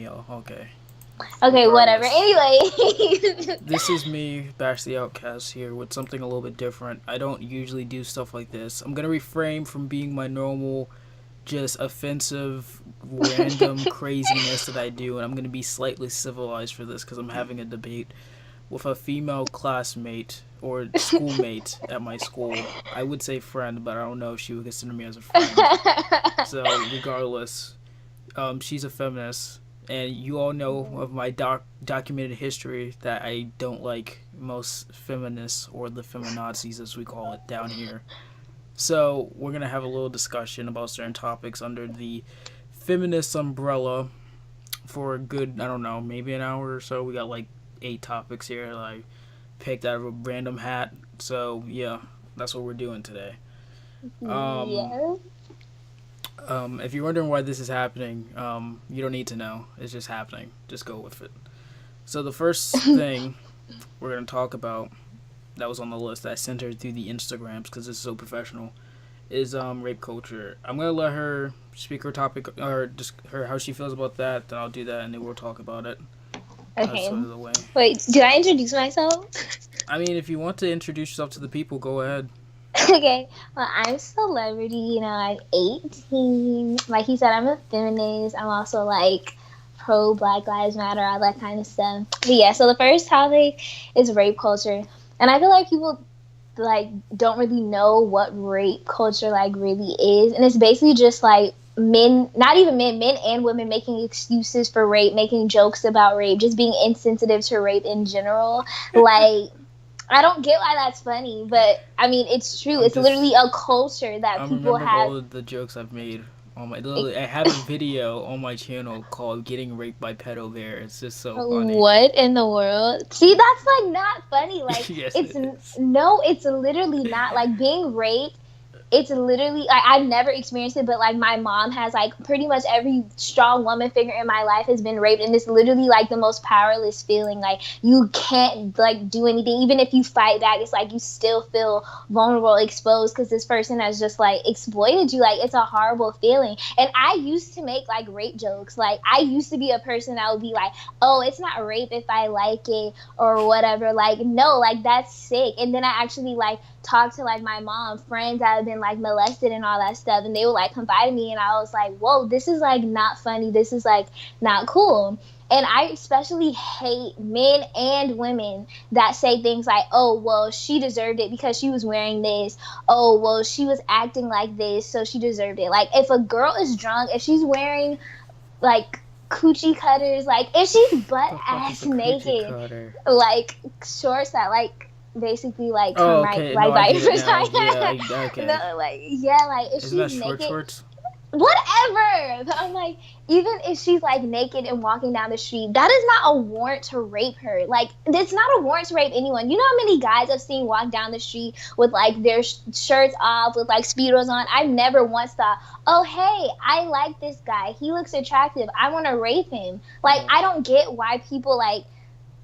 Yeah, okay. Okay, whatever. Regardless, Anyway. this is me, Bash the Outcast, here with something a little bit different. I don't usually do stuff like this. I'm gonna refrain from being my normal, just offensive, random craziness that I do, and I'm gonna be slightly civilized for this because I'm having a debate with a female classmate or schoolmate at my school. I would say friend, but I don't know if she would consider me as a friend. So, regardless, she's a feminist, and you all know of my documented history that I don't like most feminists, or the feminazis as we call it down here. So we're gonna have a little discussion about certain topics under the feminist umbrella for a good, I don't know, maybe an hour or so. We got like 8 topics here that I picked out of a random hat. So yeah, that's what we're doing today. Um, Yes. if you're wondering why this is happening, you don't need to know. It's just happening. Just go with it. So the first thing we're gonna talk about that was on the list that I sent her through the Instagrams because it's so professional is rape culture. I'm gonna let her speak her topic or just her how she feels about that. Then I'll do that and then we'll talk about it. That's Okay. sort of the way. Wait, did I introduce myself? I mean, if you want to introduce yourself to the people, go ahead. Okay. Well, I'm a celebrity. I'm 18. Like he said, I'm a feminist. I'm also like pro Black Lives Matter, all that kind of stuff. But yeah, so the first topic is rape culture. And I feel like people like don't really know what rape culture like really is. And it's basically just like men, not even men and women making excuses for rape, making jokes about rape, just being insensitive to rape in general. Like I don't get why that's funny, but I mean it's true. I'm It's literally just a culture that I'm people remembering have. all of the jokes I've made. On my literally, I have a video on my channel called "Getting Raped by Pedo Bear." It's just so funny. What in the world? See, that's like not funny. Like Yes, it's it is. no, it's literally not like being raped. It's literally like I've never experienced it, but like my mom has. Like pretty much every strong woman figure in my life has been raped, and it's literally like the most powerless feeling. Like you can't like do anything, even if you fight back. It's like you still feel vulnerable, exposed, because this person has just like exploited you. Like it's a horrible feeling. And I used to make like rape jokes. Like I used to be a person that would be like, "Oh, it's not rape if I like it or whatever." Like no, like that's sick. And then I actually like talk to like my mom friends that have been like molested and all that stuff, and they would like confide in me, and I was like, whoa, this is like not funny, this is like not cool. And I especially hate men and women that say things like, oh well, she deserved it because she was wearing this. Oh well, she was acting like this, so she deserved it. Like if a girl is drunk, if she's wearing like coochie cutters, like if she's butt The fuck is ass a coochie naked, cutter? like shorts that like basically like come Oh, right okay. No, right I by get your it now. Yeah, vagina. okay. No, like yeah, like if Isn't she's that short naked, shorts? whatever. But I'm like, even if she's like naked and walking down the street, that is not a warrant to rape her. Like it's not a warrant to rape anyone. You know how many guys I've seen walk down the street with like their shirts off, with like speedos on. I've never once thought, oh hey, I like this guy, he looks attractive, I want to rape him. Like Yeah. I don't get why people like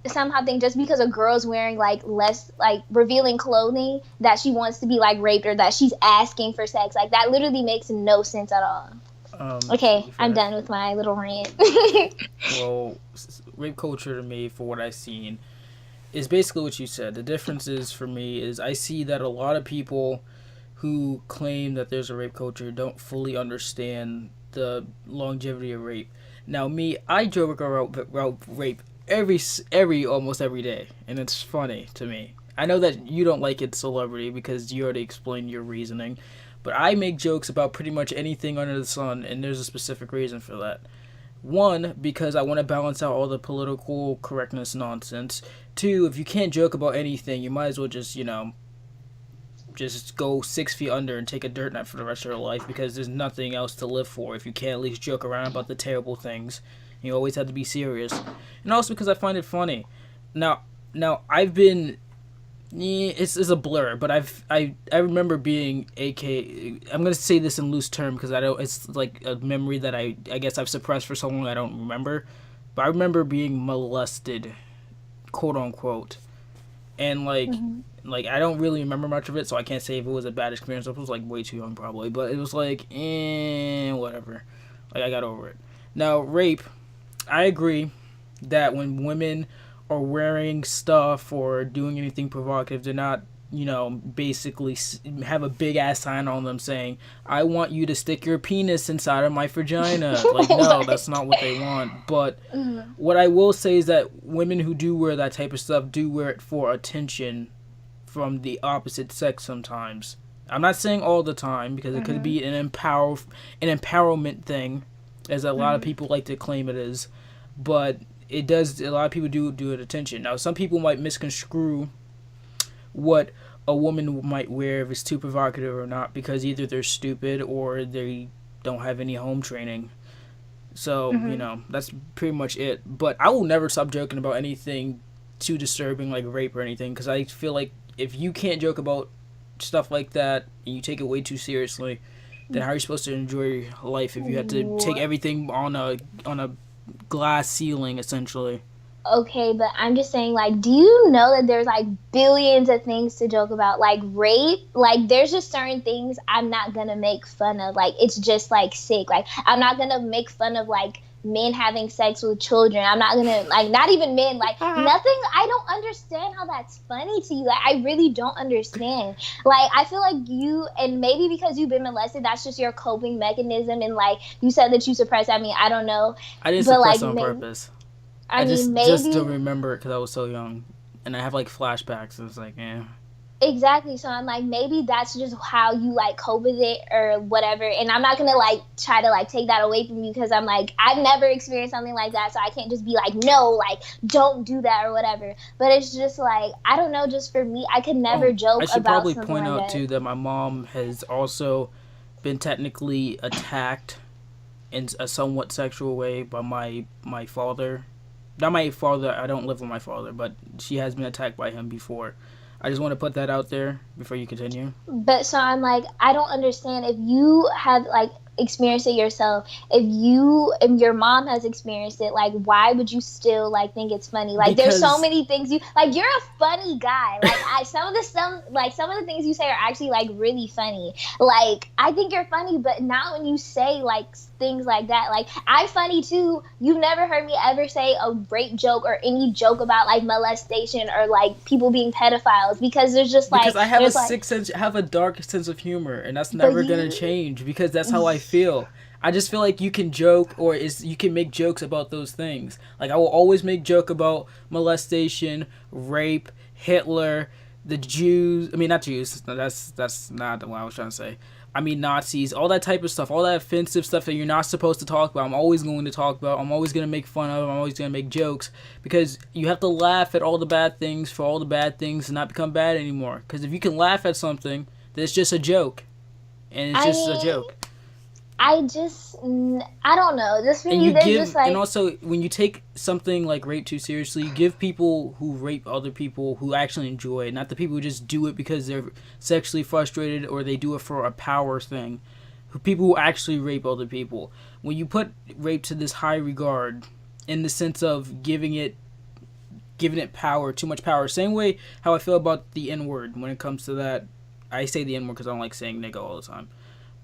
somehow think just because a girl's wearing like less like revealing clothing that she wants to be like raped, or that she's asking for sex. Like that literally makes no sense at all. Okay, I'm Fair. done with my little rant. Well, rape culture to me, for what I've seen, is basically what you said. The difference is for me is I see that a lot of people who claim that there's a rape culture don't fully understand the longevity of rape. Now, me, I joke about rape every almost every day, and it's funny to me. I know that you don't like it, celebrity, because you already explained your reasoning, but I make jokes about pretty much anything under the sun, and there's a specific reason for that. One, because I want to balance out all the political correctness nonsense. Two, if you can't joke about anything, you might as well just go 6 feet under and take a dirt nap for the rest of your life, because there's nothing else to live for if you can't at least joke around about the terrible things. You always have to be serious. And also because I find it funny. Now I've been it's a blur, but I remember being I'm gonna say this in loose term because I don't. It's like a memory that I guess I've suppressed for so long I don't remember. But I remember being molested, quote unquote, and Mhm. like I don't really remember much of it, so I can't say if it was a bad experience. I was like way too young probably, but it was like whatever. Like I got over it. Now rape. I agree that when women are wearing stuff or doing anything provocative, they're not, basically have a big ass sign on them saying, I want you to stick your penis inside of my vagina. Like, no, that's not what they want. But what I will say is that women who do wear that type of stuff do wear it for attention from the opposite sex sometimes. I'm not saying all the time, because it could be an empowerment thing, as a lot of people like to claim it is. But it does, a lot of people do it attention. Now, some people might misconstrue what a woman might wear, if it's too provocative or not, because either they're stupid or they don't have any home training. So, that's pretty much it. But I will never stop joking about anything too disturbing, like rape or anything, because I feel like if you can't joke about stuff like that and you take it way too seriously, then how are you supposed to enjoy life if you have to take everything on a glass ceiling, essentially? Okay, but I'm just saying, like, do you know that there's like billions of things to joke about? Like rape, like there's just certain things I'm not gonna make fun of. Like, it's just like sick. Like, I'm not gonna make fun of like men having sex with children. I'm not gonna, like, not even men, like nothing. I don't understand how that's funny to you. Like, I really don't understand. Like, I feel like you, and maybe because you've been molested, that's just your coping mechanism. And like you said that you suppress, I mean, I don't know. I didn't But suppress like on purpose. I mean, just maybe don't remember it because I was so young, and I have like flashbacks. And it's like, exactly. So I'm like, maybe that's just how you like cope with it or whatever. And I'm not gonna like try to like take that away from you, because I'm like, I've never experienced something like that, so I can't just be like, no, like don't do that or whatever. But it's just like, I don't know. Just for me, I could never joke I should about probably something point like out that. too that my mom has also been technically attacked in a somewhat sexual way by my father. Not my father. I don't live with my father, but she has been attacked by him before. I just want to put that out there before you continue. But so I'm like, I don't understand if you have like experienced it yourself. If your mom has experienced it, like why would you still like think it's funny? Like there's so Because many things you like. You're a funny guy. Like some of the things you say are actually like really funny. Like I think you're funny, but not when you say like things like that. Like I'm funny too. You've never heard me ever say a rape joke or any joke about like molestation or like people being pedophiles, because there's just like I have a there's like sixth sense, have a dark sense of humor, and that's but never gonna change because that's how I feel. I just feel like you can joke, or you can make jokes about those things. Like I will always make joke about molestation, rape, Hitler, the Jews. I mean, not Jews. That's not what I was trying to say. I mean, Nazis, all that type of stuff, all that offensive stuff that you're not supposed to talk about. I'm always going to talk about. I'm always going to make fun of. I'm always going to make jokes, because you have to laugh at all the bad things for all the bad things to not become bad anymore. Because if you can laugh at something, then it's just a joke, and it's just a joke. I don't know. Just for And me, you there's give, just like, and also when you take something like rape too seriously, you give people who rape other people who actually enjoy it, not the people who just do it because they're sexually frustrated or they do it for a power thing. People who actually rape other people. When you put rape to this high regard, in the sense of giving it power, too much power. Same way how I feel about the N word when it comes to that. I say the N word because I don't like saying nigga all the time.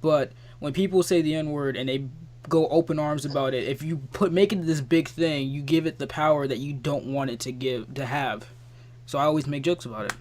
But when people say the N word and they go open arms about it, if you make it this big thing, you give it the power that you don't want it to have. So I always make jokes about it.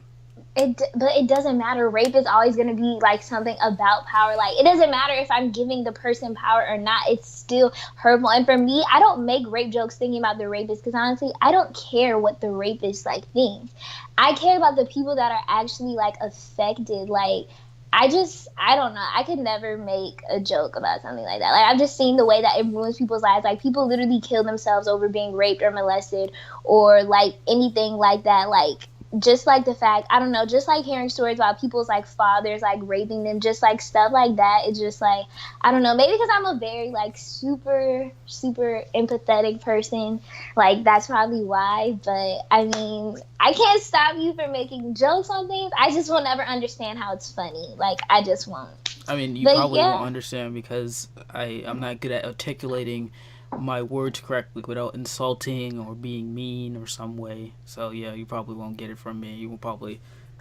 But it doesn't matter. Rape is always going to be like something about power. Like it doesn't matter if I'm giving the person power or not. It's still hurtful. And for me, I don't make rape jokes thinking about the rapist, because honestly, I don't care what the rapist like thinks. I care about the people that are actually like affected. Like I don't know. I could never make a joke about something like that. Like I've just seen the way that it ruins people's lives. Like people literally kill themselves over being raped or molested or like anything like that. Like just like the fact, I don't know, just like hearing stories about people's like fathers like raping them, just like stuff like that. It's just like, I don't know, maybe because I'm a very like super empathetic person, like that's probably why. But I mean, I can't stop you from making jokes on things. I just will never understand how it's funny. Like I just won't. I mean, you But probably yeah. won't understand because I'm not good at articulating my words correctly without insulting or being mean or some way. So yeah, you probably won't get it from me.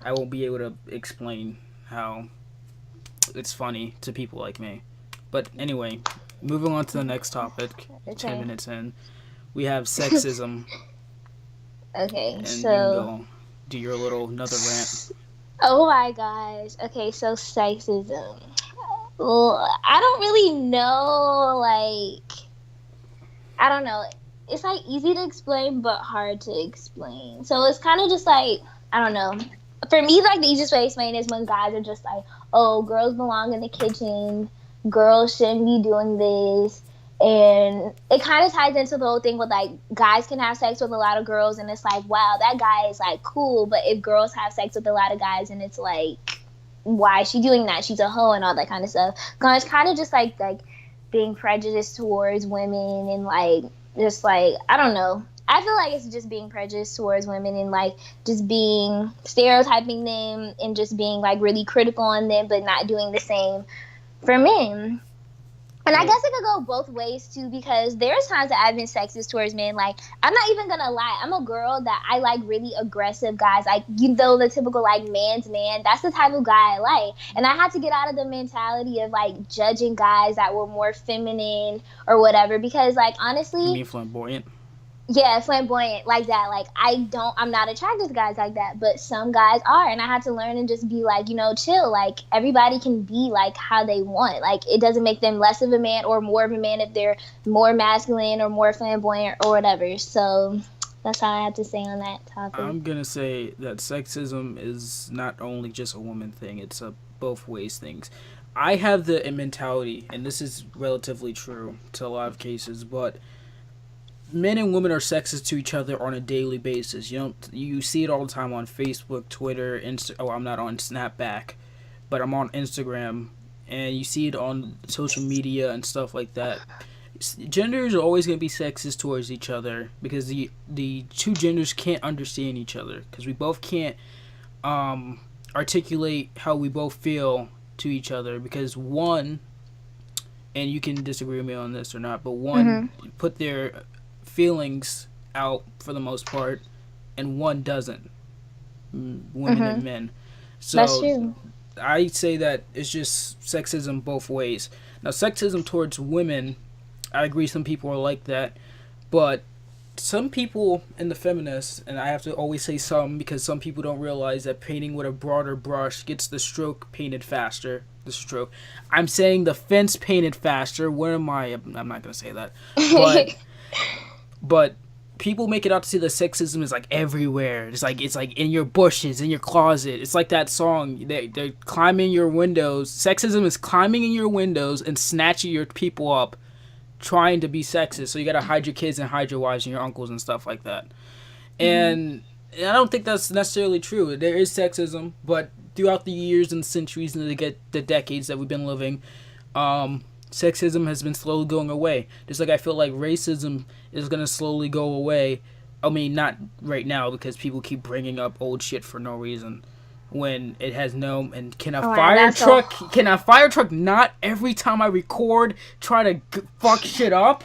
I won't be able to explain how it's funny to people like me. But anyway, moving on to the next topic. Okay. 10 minutes in. We have sexism, Okay, and you can so go do your little another rant. oh my gosh. Okay, so sexism. Well, I don't really know. I don't know. It's like easy to explain, but hard to explain. So it's kind of just like, I don't know. For me, like the easiest way to explain is when guys are just like, "Oh, girls belong in the kitchen. Girls shouldn't be doing this." And it kind of ties into the whole thing with like guys can have sex with a lot of girls, and it's like, wow, that guy is like cool. But if girls have sex with a lot of guys, and it's like, why is she doing that? She's a hoe and all that kind of stuff. Cause it's kind of just like being prejudiced towards women and like just like I don't know. I feel like it's just being prejudiced towards women and like just being stereotyping them and just being like really critical on them, but not doing the same for men. And I guess it could go both ways too, because there's times that I've been sexist towards men. Like, I'm not even gonna lie, I'm a girl that I like really aggressive guys. Like, you know, the typical like man's man. That's the type of guy I like. And I had to get out of the mentality of like judging guys that were more feminine or whatever. Because like You honestly, mean flamboyant? yeah, flamboyant like that. Like I'm not attracted to guys like that, but some guys are, and I had to learn and just be like, you know, chill. Like everybody can be like how they want. Like it doesn't make them less of a man or more of a man if they're more masculine or more flamboyant or whatever. So that's all I have to say on that topic. I'm gonna say that sexism is not only just a woman thing; it's a both ways things. I have the mentality, and this is relatively true to a lot of cases, but men and women are sexist to each other on a daily basis. You see it all the time on Facebook, Twitter, I'm not on Snapback, but I'm on Instagram, and you see it on social media and stuff like that. Genders are always going to be sexist towards each other because the two genders can't understand each other because we both can't articulate how we both feel to each other because one, and you can disagree with me on this or not, but one put their feelings out for the most part, and one doesn't. Women and men. So That's true. I say that it's just sexism both ways. Now, sexism towards women, I agree some people are like that, but some people in the feminists, and I have to always say some because some people don't realize that painting with a broader brush gets the stroke painted faster. The stroke. I'm saying the fence painted faster. Where am I? I'm not going to say that. But people make it out to see that sexism is like everywhere. It's like in your bushes, in your closet. It's like that song. They're climbing your windows. Sexism is climbing in your windows and snatching your people up, trying to be sexist. So you gotta hide your kids and hide your wives and your uncles and stuff like that. And I don't think that's necessarily true. There is sexism, but throughout the years and centuries and the decades that we've been living, sexism has been slowly going away. Just like I feel like racism is going to slowly go away. I mean, not right now because people keep bringing up old shit for no reason when it has no... And can a fire truck not every time I record try to fuck shit up?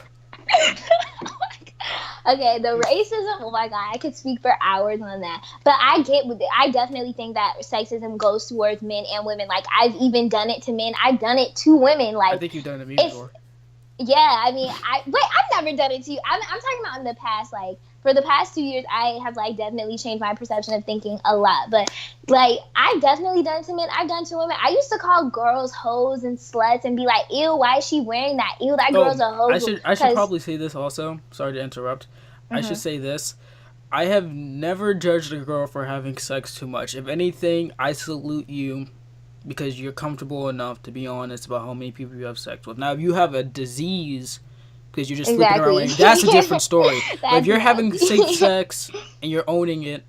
Okay, the racism, oh my god, I could speak for hours on that. But I definitely think that sexism goes towards men and women. Like, I've even done it to men. I've done it to women. Like, I think you've done it to me before. Yeah, I mean, I've never done it to you. I'm talking about in the past, like, for the past 2 years, I have, like, definitely changed my perception of thinking a lot. But, like, I've definitely done it to men. I've done it to women. I used to call girls hoes and sluts and be like, ew, why is she wearing that? Ew, that girl's a hoe. I should probably say this also. Sorry to interrupt. I should say this. I have never judged a girl for having sex too much. If anything, I salute you because you're comfortable enough to be honest about how many people you have sex with. Now, if you have a disease because you're just sleeping around, that's a different story. But if you're having safe sex and you're owning it,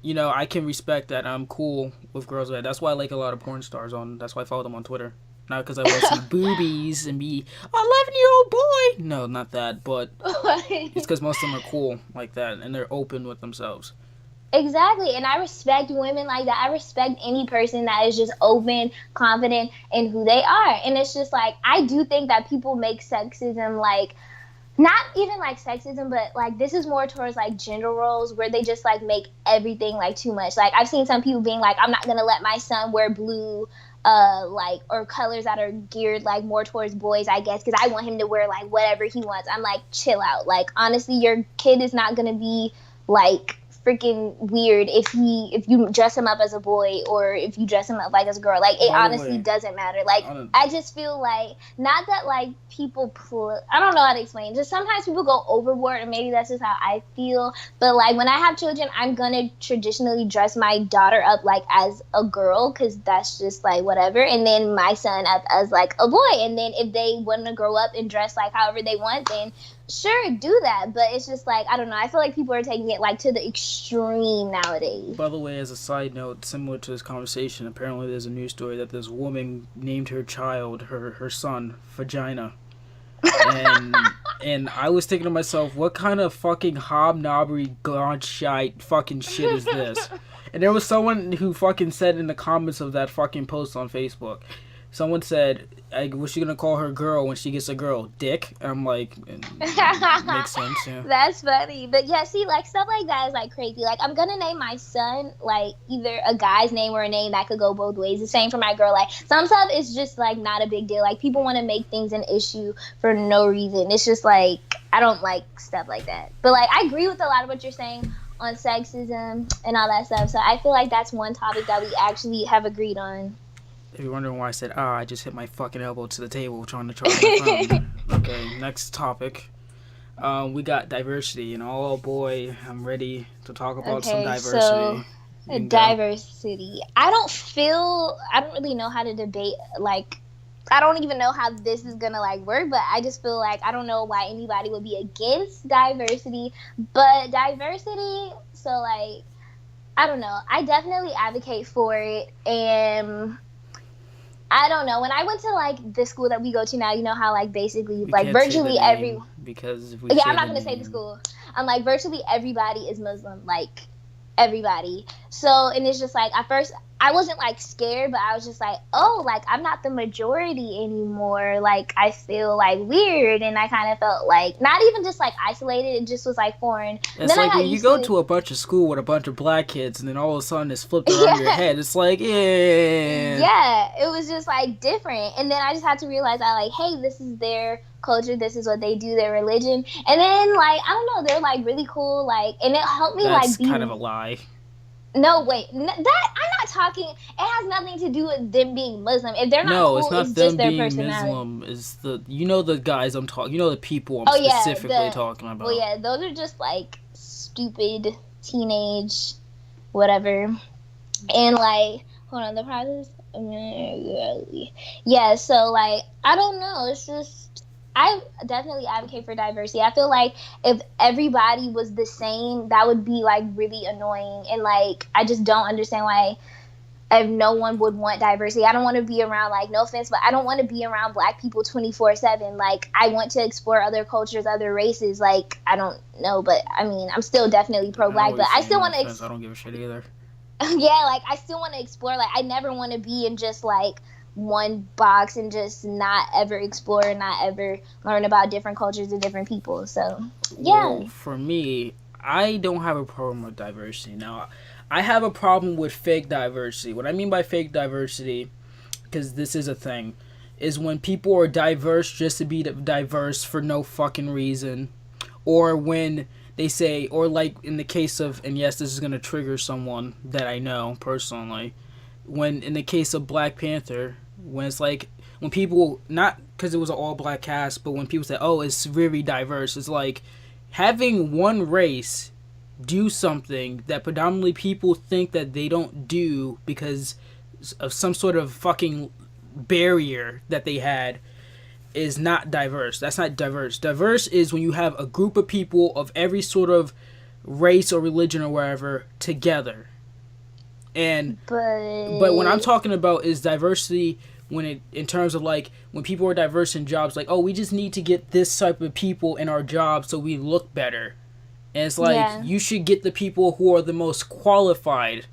you know, I can respect that. I'm cool with girls like that. That's why I like a lot of porn stars that's why I follow them on Twitter. Not because I want to see boobies and be 11-year-old boy. No, not that. But it's because most of them are cool like that and they're open with themselves. Exactly, and I respect women like that. I respect any person that is just open, confident in who they are. And it's just like, I do think that people make sexism like, not even like sexism, but like this is more towards like gender roles where they just like make everything like too much. Like I've seen some people being like, I'm not going to let my son wear blue like, or colors that are geared like more towards boys, I guess, because I want him to wear like whatever he wants. I'm like, chill out. Like, honestly, your kid is not gonna be like freaking weird if you dress him up as a boy or if you dress him up like as a girl. Like, it By the honestly way, doesn't matter. Like, I just feel like, not that like people I don't know how to explain, just sometimes people go overboard, and maybe that's just how I feel. But like, when I have children, I'm gonna traditionally dress my daughter up like as a girl, because that's just like whatever, and then my son up as like a boy. And then if they want to grow up and dress like however they want, then sure, do that. But it's just like, I don't know, I feel like people are taking it like to the extreme nowadays. By the way, as a side note, similar to this conversation, apparently there's a news story that this woman named her child, her son, Vagina. And and I was thinking to myself, what kind of fucking hobnobbery, godshite fucking shit is this? And there was someone who fucking said in the comments of that fucking post on Facebook, someone said, what's she gonna call her girl when she gets a girl? Dick? And I'm like, makes sense, yeah. That's funny. But yeah, see, like, stuff like that is like crazy. Like, I'm gonna name my son like either a guy's name or a name that could go both ways. The same for my girl. Like, some stuff is just like not a big deal. Like, people want to make things an issue for no reason. It's just like, I don't like stuff like that. But like, I agree with a lot of what you're saying on sexism and all that stuff. So I feel like that's one topic that we actually have agreed on. If you're wondering why I said, I just hit my fucking elbow to the table trying to charge my phone. Okay, next topic. We got diversity, and oh boy, I'm ready to talk about some diversity. So, diversity. I don't really know how to debate, like, I don't even know how this is gonna like work, but I just feel like I don't know why anybody would be against diversity. But diversity, so like, I don't know. I definitely advocate for it, and I don't know. When I went to like the school that we go to now, you know how like basically like virtually every because if we I'm not gonna say the school. I'm like, virtually everybody is Muslim, like everybody. So, and it's just like, at first I wasn't like scared, but I was just like, oh, like I'm not the majority anymore. Like, I feel like weird, and I kind of felt like not even just like isolated. It just was like foreign. It's like when you go to a bunch of school with a bunch of black kids, and then all of a sudden it's flipped around your head. It's like, yeah, it was just like different. And then I just had to realize that like, hey, this is their culture, this is what they do, their religion. And then like, I don't know, they're like really cool, like, and it helped me That's like be kind of a lie. No, wait. That I'm not talking. It has nothing to do with them being Muslim. If they're not cool, it's not it's them just their being personality. Muslim. Is the guys I'm talking? You know the people I'm specifically talking about. Well, yeah, those are just like stupid teenage, whatever. And like, hold on, the process. Yeah, so like, I don't know. It's just, I definitely advocate for diversity. I feel like if everybody was the same, that would be like really annoying. And like, I just don't understand why if no one would want diversity. I don't want to be around, like, no offense, but I don't want to be around black people 24/7. Like, I want to explore other cultures, other races. Like, I don't know, but I mean, I'm still definitely pro-black, but I still want to. I don't give a shit either. Yeah, like, I still want to explore. Like, I never want to be in just like one box and just not ever explore and not ever learn about different cultures and different people. So yeah. Well, for me, I don't have a problem with diversity. Now, I have a problem with fake diversity. What I mean by fake diversity, because this is a thing, is when people are diverse just to be diverse for no fucking reason, or when they say, or like in the case of, and yes, this is going to trigger someone that I know personally, when in the case of Black Panther, when it's like, when people, not because it was an all-black cast, but when people say, oh, it's very diverse, it's like having one race do something that predominantly people think that they don't do because of some sort of fucking barrier that they had is not diverse. That's not diverse. Diverse is when you have a group of people of every sort of race or religion or wherever together. And but what I'm talking about is diversity when it, in terms of like when people are diverse in jobs, like, oh, we just need to get this type of people in our job so we look better. And it's like, you should get the people who are the most qualified.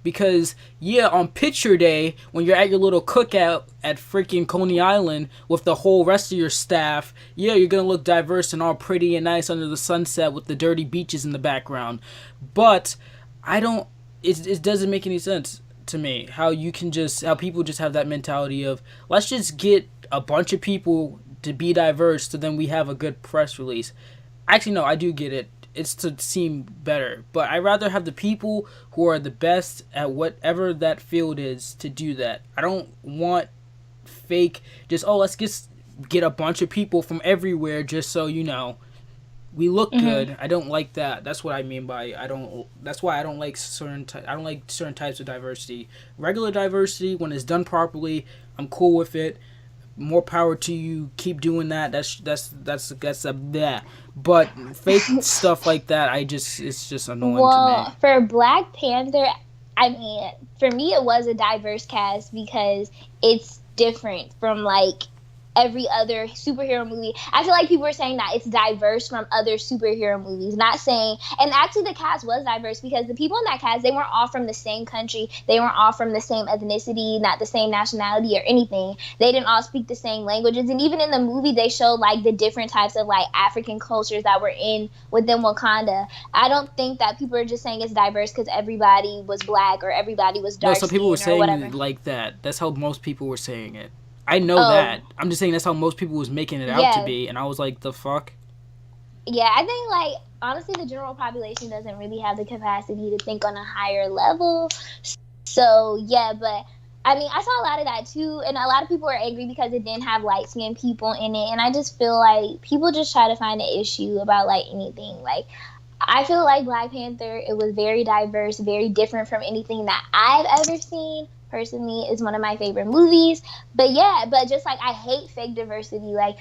Because, yeah, on picture day, when you're at your little cookout at freaking Coney Island with the whole rest of your staff, yeah, you're going to look diverse and all pretty and nice under the sunset with the dirty beaches in the background. But it doesn't make any sense to me. How people just have that mentality of, let's just get a bunch of people to be diverse so then we have a good press release. Actually, no, I do get it. It's to seem better. But I'd rather have the people who are the best at whatever that field is to do that. I don't want fake, just, let's just get a bunch of people from everywhere just so, we look good. I don't like that. That's what I mean by that's why I don't like certain types of diversity. Regular diversity, when it's done properly, I'm cool with it. More power to you. Keep doing that. That's a bleh. But fake stuff like that, it's just annoying to me. Well, for Black Panther, I mean, for me it was a diverse cast because it's different from like every other superhero movie. I feel like people were saying that it's diverse from other superhero movies, not saying, and actually the cast was diverse because the people in that cast, they weren't all from the same country, they weren't all from the same ethnicity, not the same nationality or anything. They didn't all speak the same languages, and even in the movie they showed like the different types of like African cultures that were within Wakanda. I don't think that people are just saying it's diverse because everybody was black or everybody was dark. No, some people were saying it like that. That's how most people were saying it. I know that. I'm just saying that's how most people was making it out to be, and I was like, the fuck? Yeah, I think, like, honestly, the general population doesn't really have the capacity to think on a higher level. So, yeah, but, I mean, I saw a lot of that, too, and a lot of people were angry because it didn't have light-skinned people in it, and I just feel like people just try to find an issue about, like, anything. Like, I feel like Black Panther, it was very diverse, very different from anything that I've ever seen. Personally, is one of my favorite movies. But yeah, but just like I hate fake diversity. Like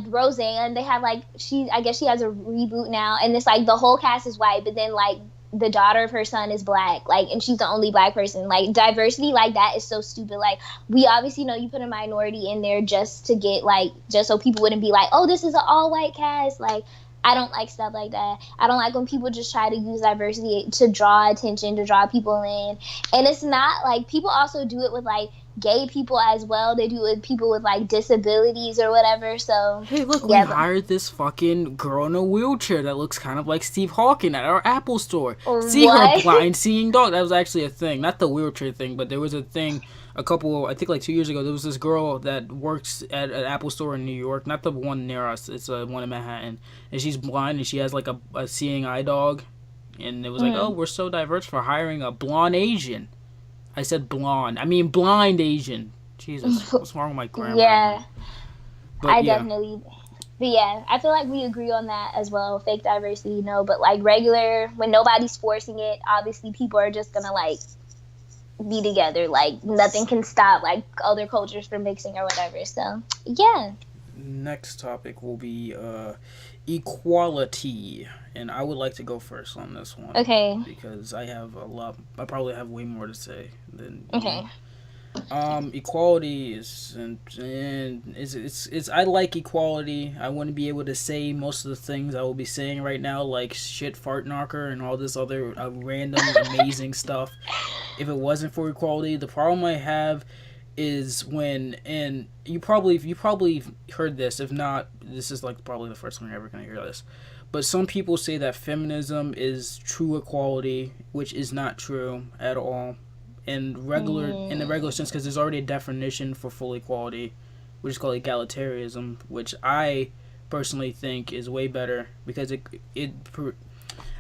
Roseanne, they have like I guess she has a reboot now, and it's like the whole cast is white, but then like the daughter of her son is black, like, and she's the only black person. Like, diversity like that is so stupid. Like, we obviously know you put a minority in there just to get like, just so people wouldn't be like, oh, this is an all white cast. Like, I don't like stuff like that. I don't like when people just try to use diversity to draw attention, to draw people in. And it's not like, people also do it with like gay people as well. They do it with people with like disabilities or whatever. So hey, look, we hired this fucking girl in a wheelchair that looks kind of like Steve Hawking at our Apple store. See her blind seeing dog. That was actually a thing, not the wheelchair thing, but there was a thing. I think like 2 years ago, there was this girl that works at an Apple store in New York, not the one near us, it's one in Manhattan, and she's blind and she has like a seeing eye dog, and it was like, oh, we're so diverse for hiring a blonde Asian. I said blonde, I mean blind Asian. Jesus, what's wrong with my grammar? Yeah, definitely. But yeah, I feel like we agree on that as well. Fake diversity, no, but like regular, when nobody's forcing it, obviously people are just gonna like be together. Like, nothing can stop like other cultures from mixing or whatever. So yeah, next topic will be equality, and I would like to go first on this one. Okay, because I probably have way more to say than okay. Equality is it's I like equality. I wouldn't be able to say most of the things I will be saying right now, like shit, fart knocker, and all this other random amazing stuff, if it wasn't for equality. The problem I have is when, and you probably heard this. If not, this is like probably the first time you're ever gonna hear this. But some people say that feminism is true equality, which is not true at all. In the regular sense, because there's already a definition for full equality, which is called egalitarianism, which I personally think is way better because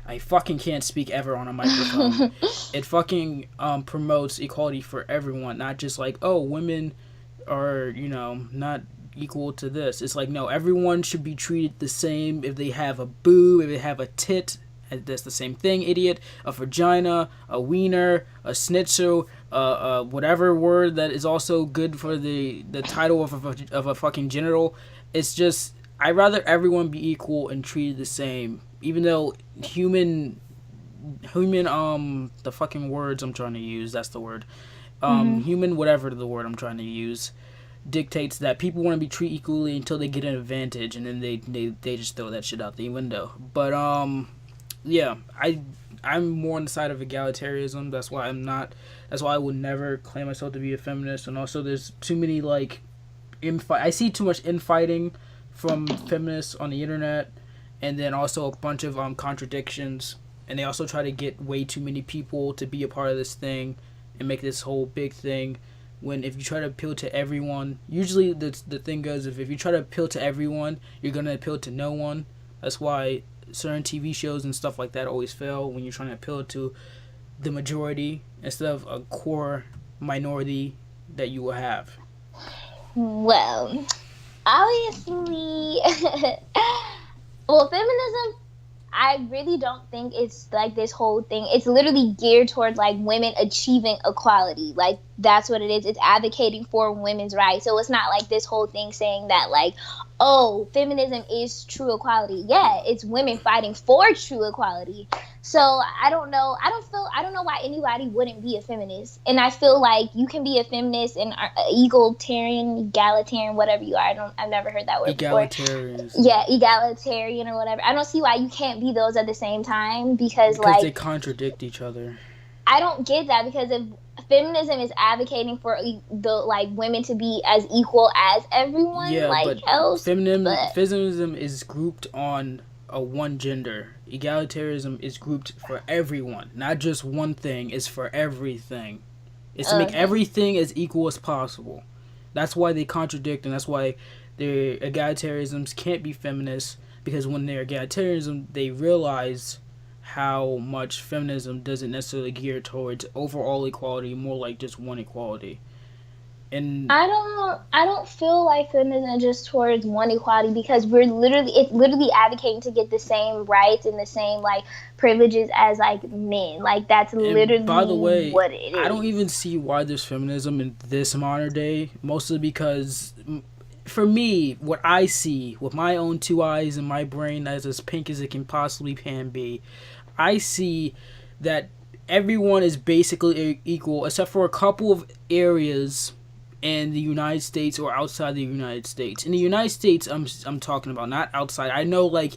I fucking can't speak ever on a microphone. It fucking promotes equality for everyone, not just like, oh, women are, not equal to this. It's like, no, everyone should be treated the same. If they have a boob, if they have a tit, that's the same thing, idiot. A vagina, a wiener, a schnitzel, whatever word that is also good for the title of a fucking genital. It's just, I'd rather everyone be equal and treated the same. Even though human, the fucking words I'm trying to use, that's the word. Human, whatever the word I'm trying to use, dictates that people want to be treated equally until they get an advantage, and then they just throw that shit out the window. But, yeah, I'm more on the side of egalitarianism. That's why I would never claim myself to be a feminist. And also, there's too many like I see too much infighting from feminists on the internet, and then also a bunch of contradictions. And they also try to get way too many people to be a part of this thing. and make this whole big thing. When if you try to appeal to everyone, usually the thing goes, if you try to appeal to everyone, you're gonna appeal to no one. That's why certain TV shows and stuff like that always fail, when you're trying to appeal to the majority instead of a core minority that you will have. Well, obviously, well, feminism, I really don't think it's like this whole thing. It's literally geared towards like women achieving equality. Like that's what it is. It's advocating for women's rights. So it's not like this whole thing saying that like, oh, feminism is true equality. Yeah, it's women fighting for true equality. So I don't know. I don't know why anybody wouldn't be a feminist. And I feel like you can be a feminist and egalitarian, whatever you are. I've never heard that word before. Yeah, egalitarian or whatever. I don't see why you can't be those at the same time because like they contradict each other. I don't get that, because if feminism is advocating for the like women to be as equal as everyone, feminism is grouped on a one gender. Egalitarianism is grouped for everyone, not just one thing. It's for everything. It's to make everything as equal as possible. That's why they contradict, and that's why their egalitarianisms can't be feminist, because when they're egalitarianism, they realize how much feminism doesn't necessarily gear towards overall equality, more like just one equality. And I don't feel like feminism is just towards one equality, because it's literally advocating to get the same rights and the same like privileges as like men. Like that's literally, by the way, what it is. I don't even see why there's feminism in this modern day, mostly because for me, what I see with my own two eyes and my brain that's as pink as it can possibly can be, I see that everyone is basically equal except for a couple of areas in the United States or outside the United States. In the United States, I'm talking about, not outside. I know like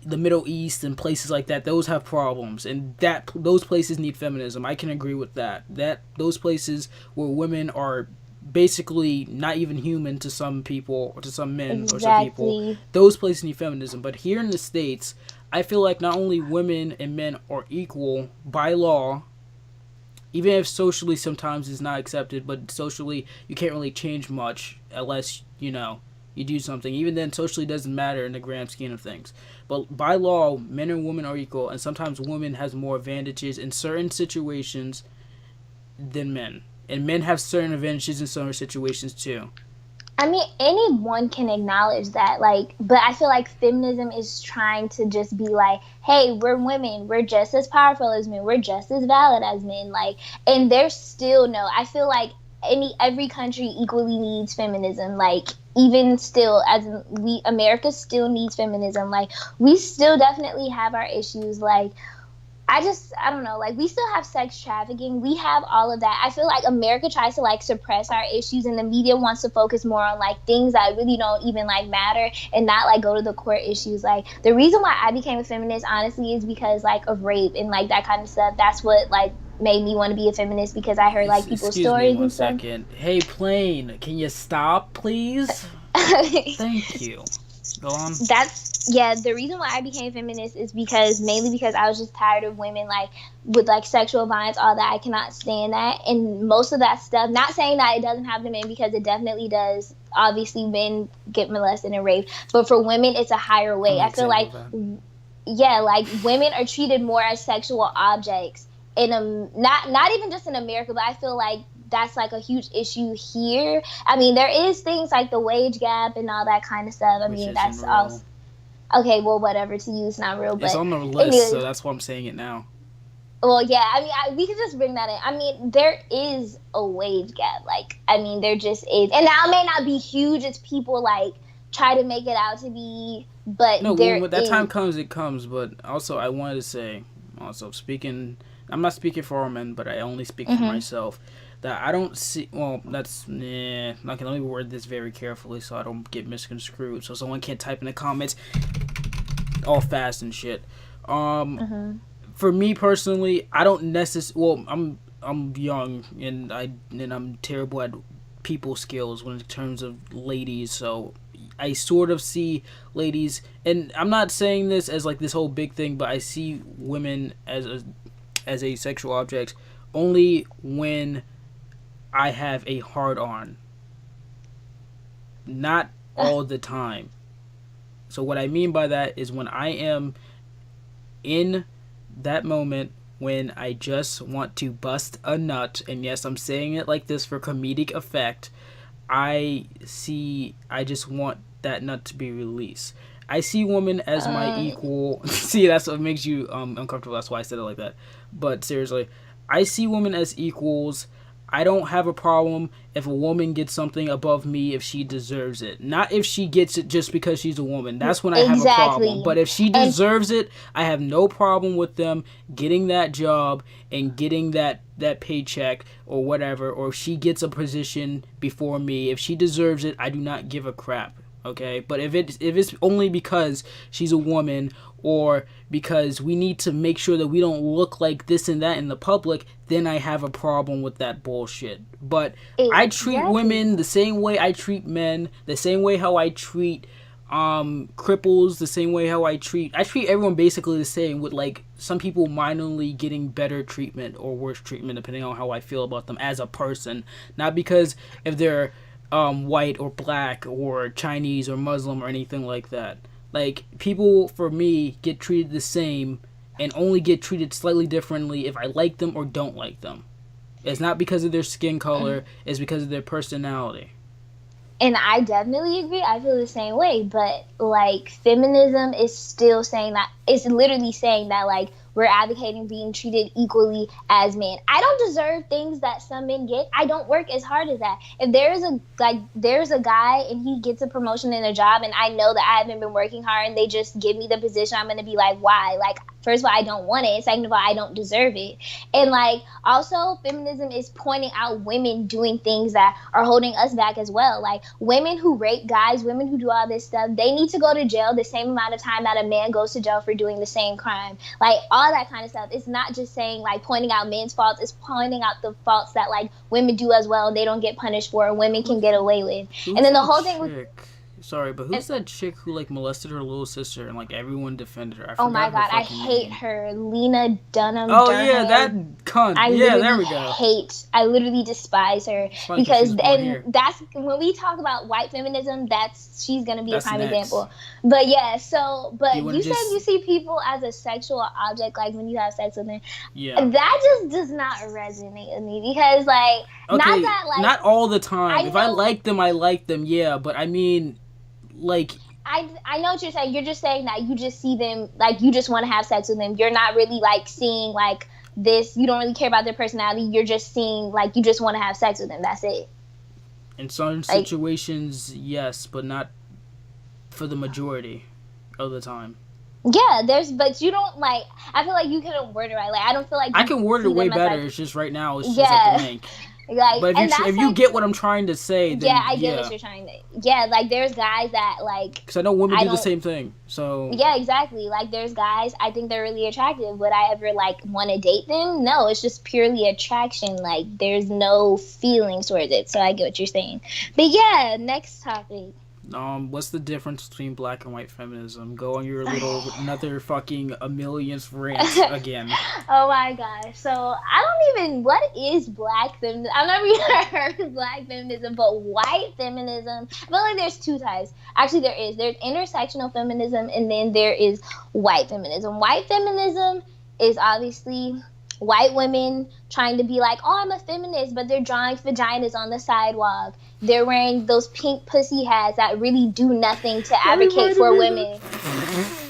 the Middle East and places like that, those have problems, and those places need feminism. I can agree with that. That those places where women are basically not even human to some people, or to some men, or some people, those places need feminism. But here in the States, I feel like not only women and men are equal by law, even if socially sometimes it's not accepted, but socially you can't really change much unless, you do something. Even then, socially doesn't matter in the grand scheme of things. But by law, men and women are equal, and sometimes women has more advantages in certain situations than men. And men have certain advantages in certain situations too. I mean, anyone can acknowledge that, like, but I feel like feminism is trying to just be like, hey, we're women, we're just as powerful as men, we're just as valid as men, like, and there's still no, I feel like every country equally needs feminism, like, even still, America still needs feminism, like, we still definitely have our issues, like, I don't know, like, we still have sex trafficking, we have all of that. I feel like America tries to, like, suppress our issues, and the media wants to focus more on, like, things that really don't even, like, matter, and not, like, go to the core issues. Like, the reason why I became a feminist, honestly, is because, like, of rape and, like, that kind of stuff. That's what, like, made me want to be a feminist, because I heard, like, people's stories and stuff. Excuse me 1 second. Hey, Plane, can you stop, please? Thank you. Go on. The reason why I became feminist is mainly because I was just tired of women, like, with, like, sexual violence, all that. I cannot stand that. And most of that stuff, not saying that it doesn't happen to men, because it definitely does. Obviously, men get molested and raped. But for women, it's a higher way. I feel like, like, women are treated more as sexual objects. Not even just in America, but I feel like that's, like, a huge issue here. I mean, there is things like the wage gap and all that kind of stuff. I mean, that's also... Okay, well, whatever, to you, it's not real, but... It's on the list, so that's why I'm saying it now. Well, yeah, I mean, we could just bring that in. I mean, there is a wage gap. Like, I mean, there just is. And now it may not be huge as people, like, try to make it out to be, but no, when that time comes, it comes. But also, I wanted to say, I'm not speaking for all men, but I only speak for myself, that I don't see, okay, let me word this very carefully so I don't get misconstrued, so someone can't type in the comments all fast and shit. For me personally, I don't necessarily, I'm young, and I'm terrible at people skills in terms of ladies, so I sort of see ladies, and I'm not saying this as, like, this whole big thing, but I see women as a sexual object only when I have a hard on. Not all the time. So what I mean by that is when I am in that moment when I just want to bust a nut, and yes, I'm saying it like this for comedic effect, I just want that nut to be released. I see women as my equal. See, that's what makes you uncomfortable. That's why I said it like that. But seriously, I see women as equals. I don't have a problem if a woman gets something above me if she deserves it. Not if she gets it just because she's a woman. That's when I have a problem. But if she deserves it, I have no problem with them getting that job and getting that paycheck or whatever. Or if she gets a position before me, if she deserves it, I do not give a crap. Okay? But if it's only because she's a woman or because we need to make sure that we don't look like this and that in the public, then I have a problem with that bullshit. But I treat women the same way I treat men, the same way how I treat cripples, the same way how I treat everyone basically the same, with like some people minorly getting better treatment or worse treatment depending on how I feel about them as a person. Not because if they're white or black or Chinese or Muslim or anything like that. Like, people, for me, get treated the same and only get treated slightly differently if I like them or don't like them. It's not because of their skin color, it's because of their personality. And I definitely agree. I feel the same way. But, like, feminism is still saying that, it's literally saying that, like, we're advocating being treated equally as men. I don't deserve things that some men get. I don't work as hard as that. If there's a guy and he gets a promotion in a job and I know that I haven't been working hard and they just give me the position, I'm going to be like, why? Like, first of all, I don't want it. Second of all, I don't deserve it. And, like, also, feminism is pointing out women doing things that are holding us back as well. Like, women who rape guys, women who do all this stuff, they need to go to jail the same amount of time that a man goes to jail for doing the same crime. Like, all that kind of stuff. It's not just saying, like, pointing out men's faults. It's pointing out the faults that, like, women do as well and they don't get punished for and women can get away with. And then the whole thing with... Sorry, but who's that chick who, like, molested her little sister and, like, everyone defended her? Oh my god, I hate her. Lena Dunham. Oh, yeah, that cunt. There we go. I literally despise her. Because, and that's, when we talk about white feminism, she's going to be a prime example. But yeah, but you said you see people as a sexual object, like, when you have sex with them. Yeah. That just does not resonate with me. Because, like, okay, not that, like... Not all the time. If I like them, I like them, yeah. But, I mean... Like, I know what you're saying. You're just saying that you just see them, like, you just want to have sex with them. You're not really, like, seeing, like, this. You don't really care about their personality. You're just seeing, like, you just want to have sex with them. That's it. In some situations, yes, but not for the majority of the time. Yeah, but you don't, like, I feel like you couldn't word it right. Like, I don't feel like I can word it way better. Like, it's just right now, it's just like blank. Like, but if you get what I'm trying to say, then I get what you're trying to. Yeah, like, there's guys that, like, because I know women do the same thing. So yeah, exactly. Like, there's guys, I think they're really attractive. Would I ever, like, want to date them? No, it's just purely attraction. Like, there's no feelings towards it. So I get what you're saying. But yeah, next topic. What's the difference between black and white feminism? Go on your little another fucking a millionth rant again. Oh my gosh. So I don't even, what is black feminism? I've never even heard black feminism, but white feminism, I feel like there's two types. Actually, there's intersectional feminism and then there is white feminism. White feminism is obviously white women trying to be like, oh, I'm a feminist, but they're drawing vaginas on the sidewalk. They're wearing those pink pussy hats that really do nothing to advocate for women.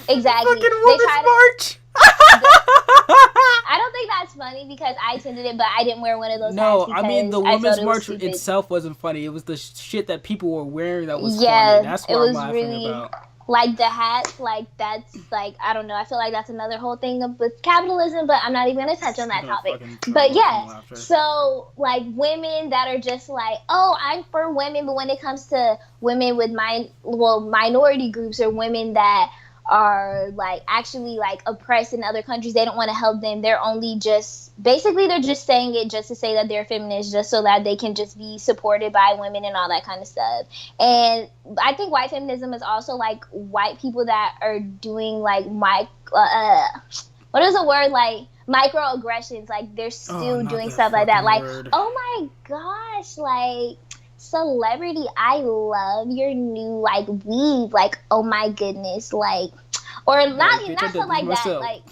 Exactly. Fucking Women's March. I don't think that's funny because I attended it, but I didn't wear one of those hats. No, I mean, the Women's March itself wasn't funny. It was the shit that people were wearing that was funny. That's what I'm laughing about. Like, the hats, like, that's, like, I don't know. I feel like that's another whole thing with capitalism, but I'm not even going to touch on that topic. But, yeah, so, like, women that are just like, oh, I'm for women, but when it comes to women with minority groups or women that are, like, actually, like, oppressed in other countries, they don't want to help them. They're only just, basically, they're just saying it just to say that they're feminists, just so that they can just be supported by women and all that kind of stuff. And I think white feminism is also, like, white people that are doing, like, what is the word, like, microaggressions, like they're Oh, still not doing that stuff like that. fucking Like, word. oh my gosh, like celebrity, I love your new like weave. Like, oh my goodness, like, or Like, not bitch, I not did stuff this like that. myself. Like,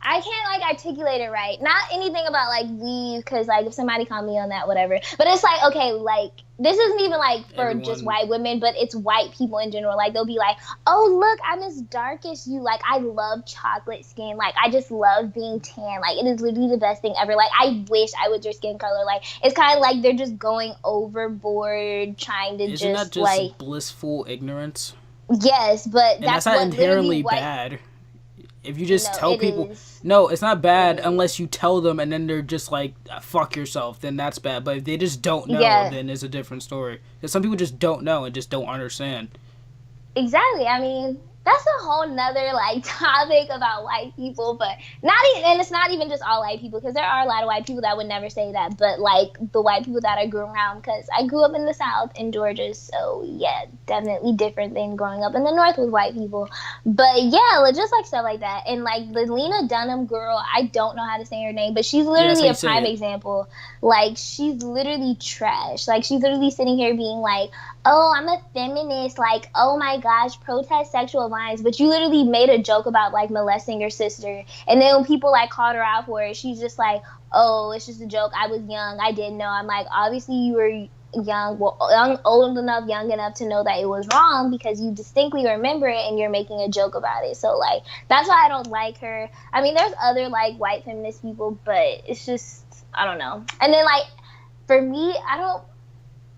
I can't like articulate it right. Not anything about like weave, because like if somebody called me on that, whatever. But it's like, okay, like this isn't even like for just Everyone, white women, but it's white people in general. Like they'll be like, oh look, I'm as dark as you. Like I love chocolate skin. Like I just love being tan. Like it is literally the best thing ever. Like I wish I was your skin color. Like it's kind of like they're just going overboard, trying to isn't that just like, just blissful ignorance? yes, but And that's that's not what literally inherently white. bad. If you just No, tell it people, is. no, it's not It bad is. unless you tell them and then they're just like, fuck yourself, then that's bad. But if they just don't know, Yeah. then it's a different story. Because some people just don't know and just don't understand. Exactly. I mean, that's a whole nother like topic about white people, but not even, and it's not even just all white people, because there are a lot of white people that would never say that, but like the white people that I grew around, because I grew up in the South in Georgia, so yeah, definitely different than growing up in the North with white people. But yeah, like, just like stuff like that, and like the Lena Dunham girl, I don't know how to say her name, but she's Yeah, that's how literally you a say prime it. example. Like she's literally trash. Like she's literally sitting here being like, oh, I'm a feminist, like, oh my gosh, protest sexual violence. But you literally made a joke about like molesting your sister. And then when people like called her out for it, she's just like, oh, it's just a joke. I was young. I didn't know. I'm like, obviously you were young, well, young enough to know that it was wrong, because you distinctly remember it and you're making a joke about it. So like, that's why I don't like her. I mean, there's other like white feminist people, but it's just, I don't know. And then like, for me, I don't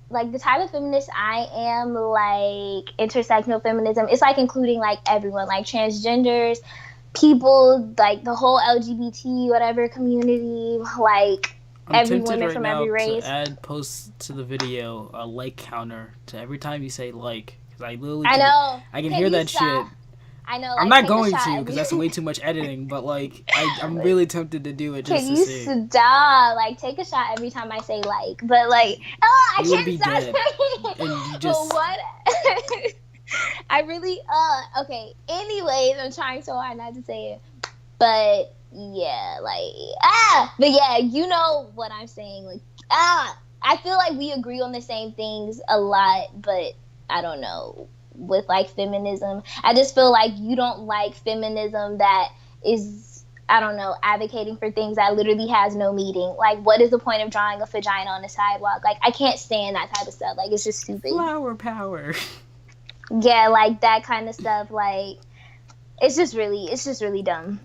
like the type of feminist I am, like intersectional feminism. It's like including like everyone, like transgenders, people, like the whole LGBT whatever community, like I'm every tempted women right from every now to race. add post to the video a like counter to every time you say like. Because I literally I can, know. I can Can hear you that stop? shit. I know. I'm Like not take a going shot to because every. that's way too much editing, but like I'm Like, really tempted to do it can just to you see. stop? Like take a shot every time I say like. But like, oh, I You would can't be stop dead, saying it. and you But just what? I really okay. Anyways, I'm trying so hard not to say it. But yeah, like but yeah, you know what I'm saying. Like I feel like we agree on the same things a lot, but I don't know, with like feminism. I just feel like you don't like feminism that is, I don't know, advocating for things that literally has no meaning. Like, what is the point of drawing a vagina on the sidewalk? Like, I can't stand that type of stuff. Like, it's just stupid. flower power. Yeah, like that kind of stuff. Like, it's just really dumb.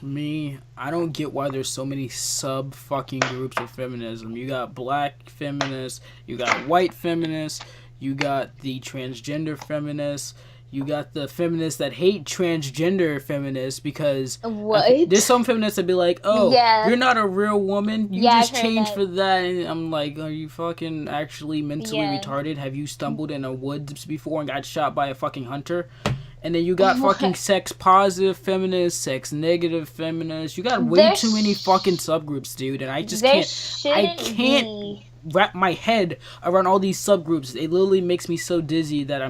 Me, I don't get why there's so many sub fucking groups of feminism. You got black feminists, you got white feminists, you got the transgender feminists, you got the feminists that hate transgender feminists because there's What? some feminists that be like, oh, Yeah, you're not a real woman, you yeah, I've just heard changed that. for that. And I'm like, are you fucking actually mentally Yeah. retarded? Have you stumbled in a woods before and got shot by a fucking hunter? And then you got fucking What? sex positive feminists, sex negative feminists. You got way There, too many fucking subgroups, dude. And I just there can't. I shouldn't can't be. wrap my head around all these subgroups. It literally makes me so dizzy that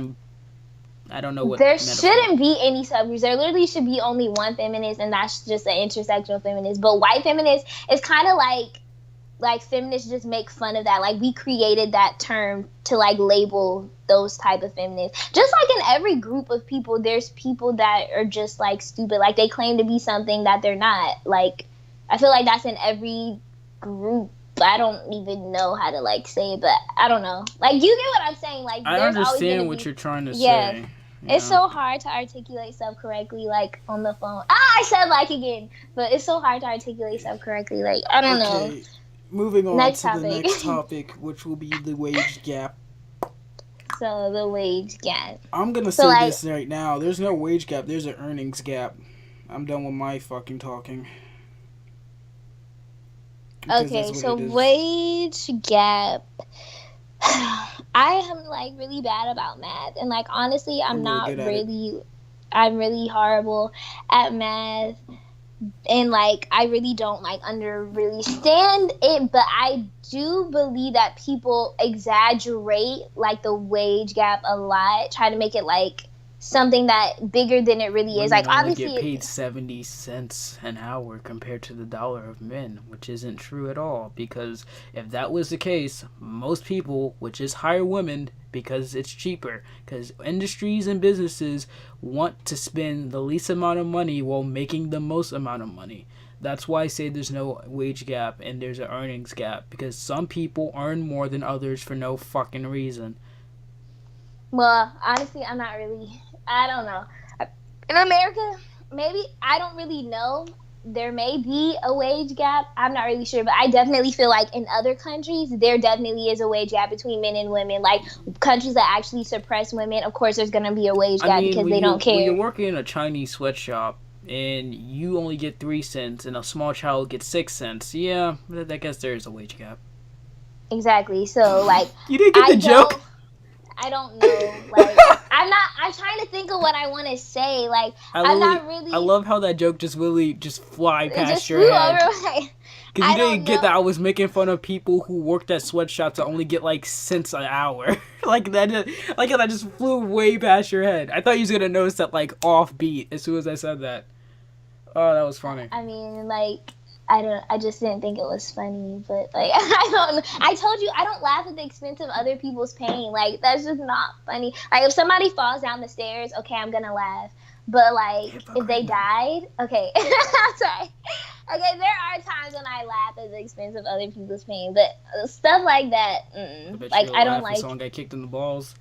I don't know what There metaphor. shouldn't be any subgroups. There literally should be only one feminist, and that's just an intersectional feminist. But white feminist is kind of like feminists just make fun of that. Like we created that term to like label those type of feminists. Just like in every group of people, there's people that are just like stupid. Like they claim to be something that they're not. Like I feel like that's in every group. I don't even know how to like say it, but I don't know. Like you get what I'm saying. Like I there's always gonna understand what be, you're trying to yeah. say. It's Yeah. so hard to articulate stuff correctly, like on the phone. I said like again, but it's so hard to articulate stuff correctly. Like I don't know. Okay. Moving on Next to the topic. next topic, which will be the wage gap. So the wage gap. I'm gonna So say like, this right now. There's no wage gap. There's an earnings gap. I'm done with my fucking talking. Because okay, that's what so it is. wage gap. I am like really bad about math, and like honestly, I'm really good at it. I'm really horrible at math, and like I really don't like really stand it, but I do believe that people exaggerate like the wage gap a lot, try to make it like something that bigger than it really is. Women Like only get obviously, paid 70 cents an hour compared to the dollar of men, which isn't true at all. Because if that was the case, most people would just hire women because it's cheaper. Because industries and businesses want to spend the least amount of money while making the most amount of money. That's why I say there's no wage gap and there's an earnings gap. Because some people earn more than others for no fucking reason. well, honestly, I'm not really. I don't know. In America, maybe I don't really know. There may be a wage gap. I'm not really sure, but I definitely feel like in other countries, there definitely is a wage gap between men and women. Like countries that actually suppress women, of course, there's going to be a wage I gap mean, because they don't when you're care. working in a Chinese sweatshop and you only get 3 cents and a small child gets 6 cents, yeah, I guess there is a wage gap. Exactly. So, like, You didn't get the I joke. don't. I don't know. Like, I'm not. I'm trying to think of what I want to say. Like, I'm not I really. love how that joke just really just fly It past just your flew over head. my. Because you I didn't don't get that know. I was making fun of people who worked at sweatshops that only get like cents an hour. Like that, like that just flew way past your head. I thought you was gonna notice that like offbeat as soon as I said that. Oh, that was funny. I mean, like, I don't. I just didn't think it was funny, but like, I don't. I told you I don't laugh at the expense of other people's pain. Like, that's just not funny. Like, if somebody falls down the stairs, okay, I'm gonna laugh. But like, if they Hypocrite. died, okay, I'm sorry. Okay, there are times when I laugh at the expense of other people's pain, but stuff like that, I bet like, you'll I don't laugh if like. someone got kicked in the balls.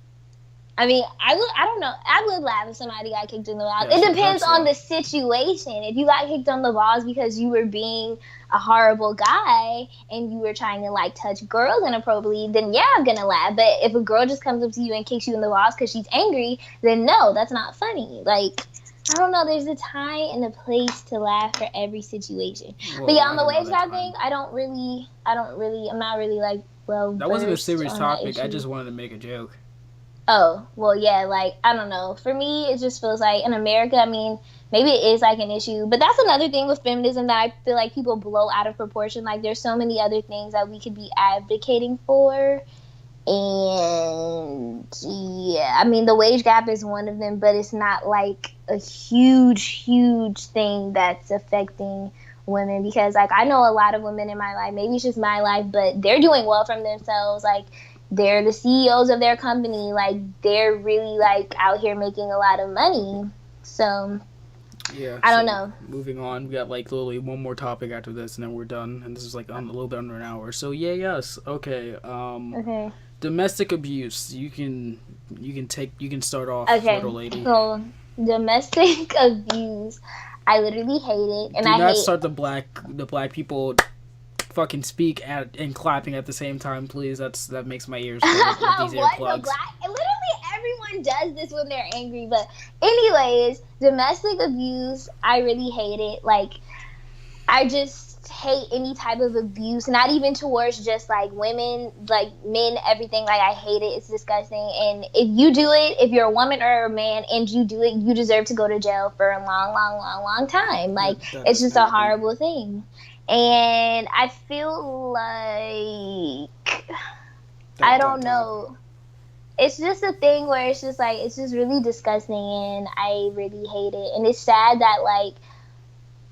I mean, I would. I don't know. I would laugh if somebody got kicked in the balls. That It shit depends hurts on though. the situation. If you got kicked on the balls because you were being a horrible guy and you were trying to like touch girls inappropriately, then yeah, I'm gonna laugh. But if a girl just comes up to you and kicks you in the balls because she's angry, then no, that's not funny. Like, I don't know. There's a time and a place to laugh for every situation. But Well, yeah, I on the don't know wage that gap time. thing, I don't really. I'm not really like well That wasn't a versed serious on that topic. I issue. just wanted to make a joke. Oh, well, yeah, like, I don't know. For me, it just feels like in America, I mean, maybe it is like an issue, but that's another thing with feminism that I feel like people blow out of proportion. Like, there's so many other things that we could be advocating for. And yeah, I mean, the wage gap is one of them, but it's not like a huge thing that's affecting women because, like, I know a lot of women in my life, maybe it's just my life, but they're doing well from themselves. Like, they're the CEOs of their company. Like, they're really, like, out here making a lot of money. So, Yeah, I don't so know. moving on, we got like literally one more topic after this, and then we're done. And this is like a little bit under an hour. So yeah, yes, okay. Okay. Domestic abuse. You can start off, Okay. little lady. So, domestic abuse. I literally hate it. And Do I not hate start the black people fucking speak at and clapping at the same time, please. That makes my ears hurt with these what the earplugs. black literally everyone does this when they're angry, but anyways, domestic abuse, I really hate it. Like, I just hate any type of abuse, not even towards just like women, like men, everything. Like, I hate it. It's disgusting. And if you do it, if you're a woman or a man and you do it, you deserve to go to jail for a long time. Like, That it's doesn't just a happen. horrible thing. And I feel like I Dot don't dot. know. It's just a thing where it's just like it's just really disgusting and I really hate it. And it's sad that like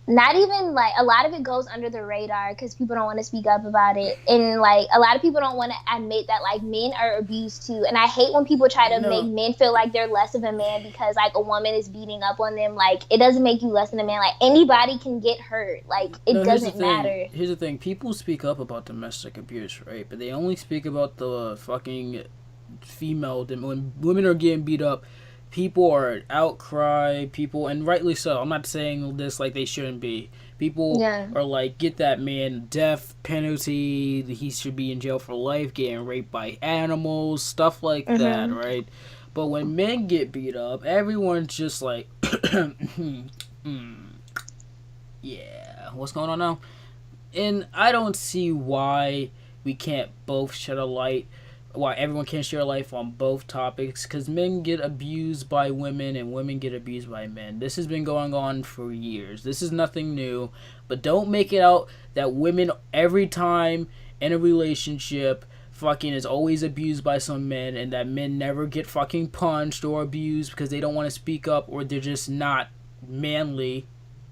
not even like a lot of it goes under the radar because people don't want to speak up about it, and like a lot of people don't want to admit that like men are abused too. And I hate when people try You to make know, men feel like they're less of a man because like a woman is beating up on them. Like, it doesn't make you less than a man. Like, anybody can get hurt. Like, it no. Here's the doesn't thing. matter. Here's the thing. People speak up about domestic abuse, right? But they only speak about the fucking female. When women are getting beat up, people are outcry. People, and rightly so. I'm not saying this like they shouldn't be. People Yeah. are like, get that man death penalty. He should be in jail for life. Getting raped by animals, stuff like that, Mhm. right? But when men get beat up, everyone's just like, yeah, what's going on now? And I don't see why we can't both shed a light, why everyone can't share a life on both topics, because men get abused by women and women get abused by men. This has been going on for years. This is nothing new, but don't make it out that women every time in a relationship fucking is always abused by some men, and that men never get fucking punched or abused because they don't want to speak up, or they're just not manly.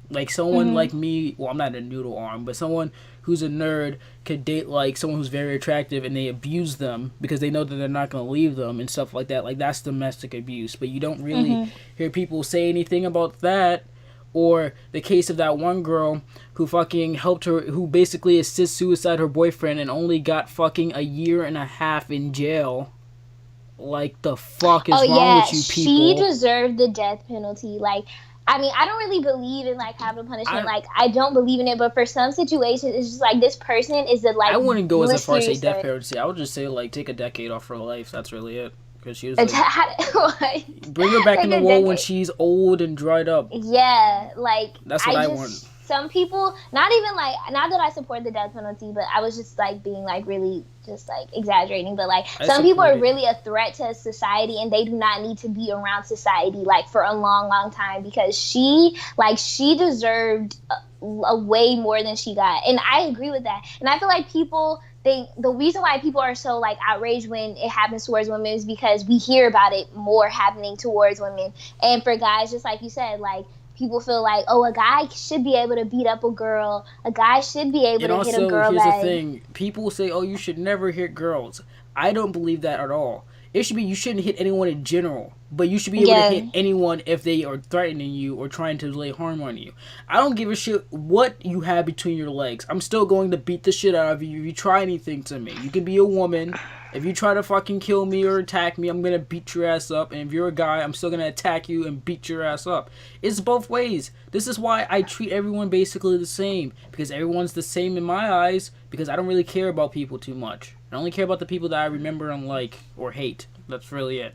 Like someone like me, well, I'm not a noodle arm, but someone who's a nerd could date like someone who's very attractive, and they abuse them because they know that they're not going to leave them and stuff like that. Like, that's domestic abuse. But you don't really hear people say anything about that. Or the case of that one girl who fucking helped her, who basically assist suicide her boyfriend and only got fucking a year and a half in jail. Like, the fuck is wrong with you people? She deserved the death penalty. Like, I mean, I don't really believe in, like, capital punishment. I don't believe in it, but for some situations, it's just, like, this person is the, like, I wouldn't go as far as say death penalty. I would just say, like, take a decade off her life. That's really it. Because she was, like, bring her back in the world when she's old and dried up. Yeah, like, that's what I want. Some people, not even, like, not that I support the death penalty, but I was just, like, being, like, really just, like, exaggerating. But, like, some people are really a threat to society, and they do not need to be around society, like, for a long, long time, because she deserved a way more than she got. And I agree with that. And I feel like people... the reason why people are so, like, outraged when it happens towards women is because we hear about it more happening towards women. And for guys, just like you said, like, people feel like, oh, a guy should be able to beat up a girl. A guy should be able to hit a girl. And also, here's the thing. People say, oh, you should never hit girls. I don't believe that at all. It should be you shouldn't hit anyone in general, but you should be able to hit anyone if they are threatening you or trying to lay harm on you. I don't give a shit what you have between your legs. I'm still going to beat the shit out of you if you try anything to me. You can be a woman. If you try to fucking kill me or attack me, I'm going to beat your ass up. And if you're a guy, I'm still going to attack you and beat your ass up. It's both ways. This is why I treat everyone basically the same. Because everyone's the same in my eyes. Because I don't really care about people too much. I only care about the people that I remember and like or hate. That's really it.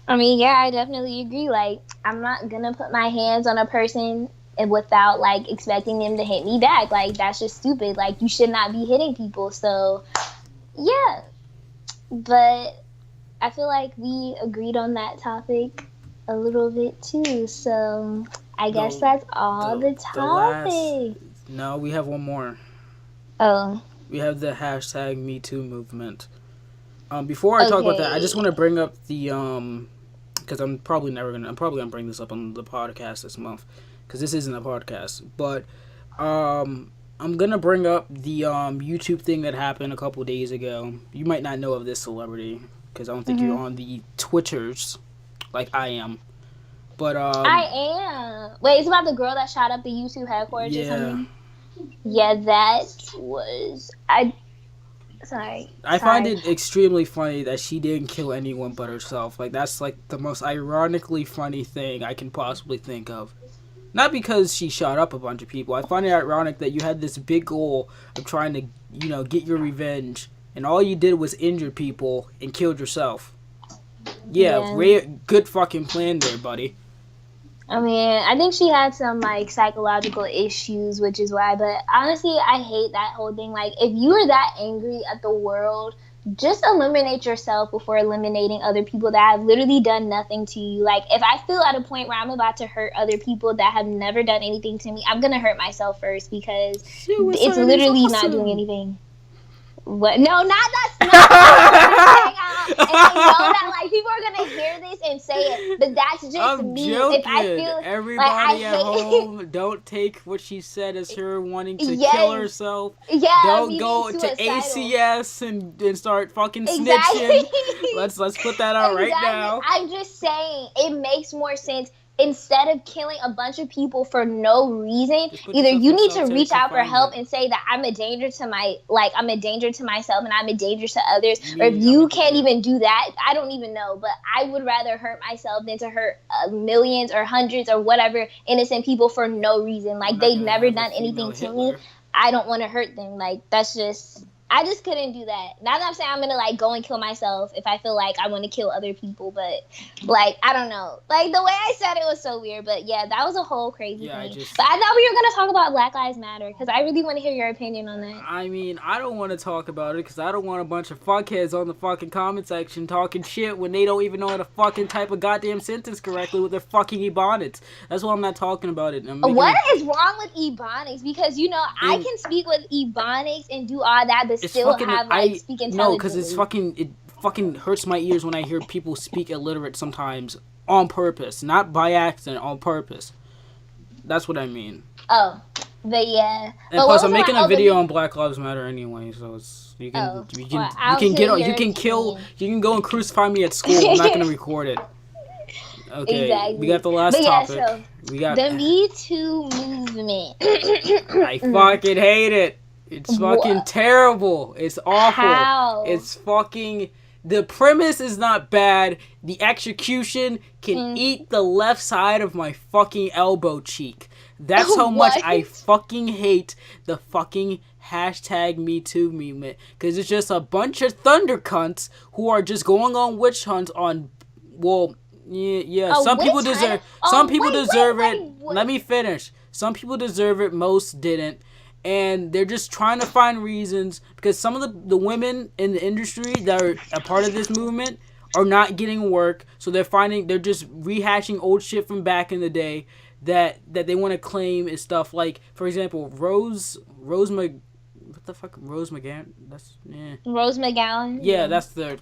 I mean, yeah, I definitely agree. Like, I'm not going to put my hands on a person without, like, expecting them to hit me back. Like, that's just stupid. Like, you should not be hitting people. So, yeah. But I feel like we agreed on that topic a little bit, too. So, I guess that's all the topic. No, we have one more. Oh. We have the hashtag #MeToo movement. Before I talk about that, I just want to bring up the because I'm probably gonna bring this up on the podcast this month because this isn't a podcast, but I'm gonna bring up the YouTube thing that happened a couple days ago. You might not know of this celebrity because I don't think you're on the Twitters like I am. But I am. Wait, it's about the girl that shot up the YouTube headquarters or something? Yeah, that was Sorry. I find it extremely funny that she didn't kill anyone but herself. Like, that's, like, the most ironically funny thing I can possibly think of. Not because she shot up a bunch of people. I find it ironic that you had this big goal of trying to, you know, get your revenge, and all you did was injure people and killed yourself. Yeah. Good fucking plan there, buddy. I mean, I think she had some, like, psychological issues, which is why. But honestly, I hate that whole thing. Like, if you are that angry at the world, just eliminate yourself before eliminating other people that have literally done nothing to you. Like, if I feel at a point where I'm about to hurt other people that have never done anything to me, I'm going to hurt myself first because it's literally not doing anything. What? No, that's not. And I know that, like, people are gonna hear this and say it, but that's just I'm me. Joking. If I feel everybody at home, don't take what she said as her wanting to kill herself. Yeah, don't go to ACS and start fucking snitching. Let's put that out right now. I'm just saying, it makes more sense. Instead of killing a bunch of people for no reason, either you need to reach out for help and say that I'm a danger to I'm a danger to myself and I'm a danger to others. Or if you can't even do that, I don't even know. But I would rather hurt myself than to hurt millions or hundreds or whatever innocent people for no reason. Like, they've never done anything to me. I don't want to hurt them. Like, that's just... I just couldn't do that. Not that I'm saying I'm going to, like, go and kill myself if I feel like I want to kill other people, but, like, I don't know. Like, the way I said it was so weird, but, yeah, that was a whole crazy thing. But I thought we were going to talk about Black Lives Matter, because I really want to hear your opinion on that. I mean, I don't want to talk about it, because I don't want a bunch of fuckheads on the fucking comment section talking shit when they don't even know how to fucking type a goddamn sentence correctly with their fucking ebonics. That's why I'm not talking about it. What is wrong with ebonics? Because, you know, I can speak with ebonics and do all that, but It's still fucking. have like speak intelligently. No, because it's fucking. It fucking hurts my ears when I hear people speak illiterate sometimes on purpose, not by accident, on purpose. That's what I mean. Oh, but yeah. And but plus, I'm making a video on Black Lives Matter anyway, so it's you can you can get on, you can kill, you can go and crucify me at school. I'm not gonna record it. Okay, exactly. We got the last topic. So we got the Me Too movement. I fucking hate it. It's fucking terrible. It's awful. How? It's fucking. The premise is not bad. The execution can eat the left side of my fucking elbow cheek. That's how much I fucking hate the fucking hashtag Me Too movement. Because it's just a bunch of thunder cunts who are just going on witch hunts on, well, yeah. Some people deserve. Some people deserve it. Let me finish. Some people deserve it. Most didn't. And they're just trying to find reasons because some of the women in the industry that are a part of this movement are not getting work. So they're just rehashing old shit from back in the day that they want to claim is stuff like, for example, Rose McGowan. Rose McGowan? Yeah, that's the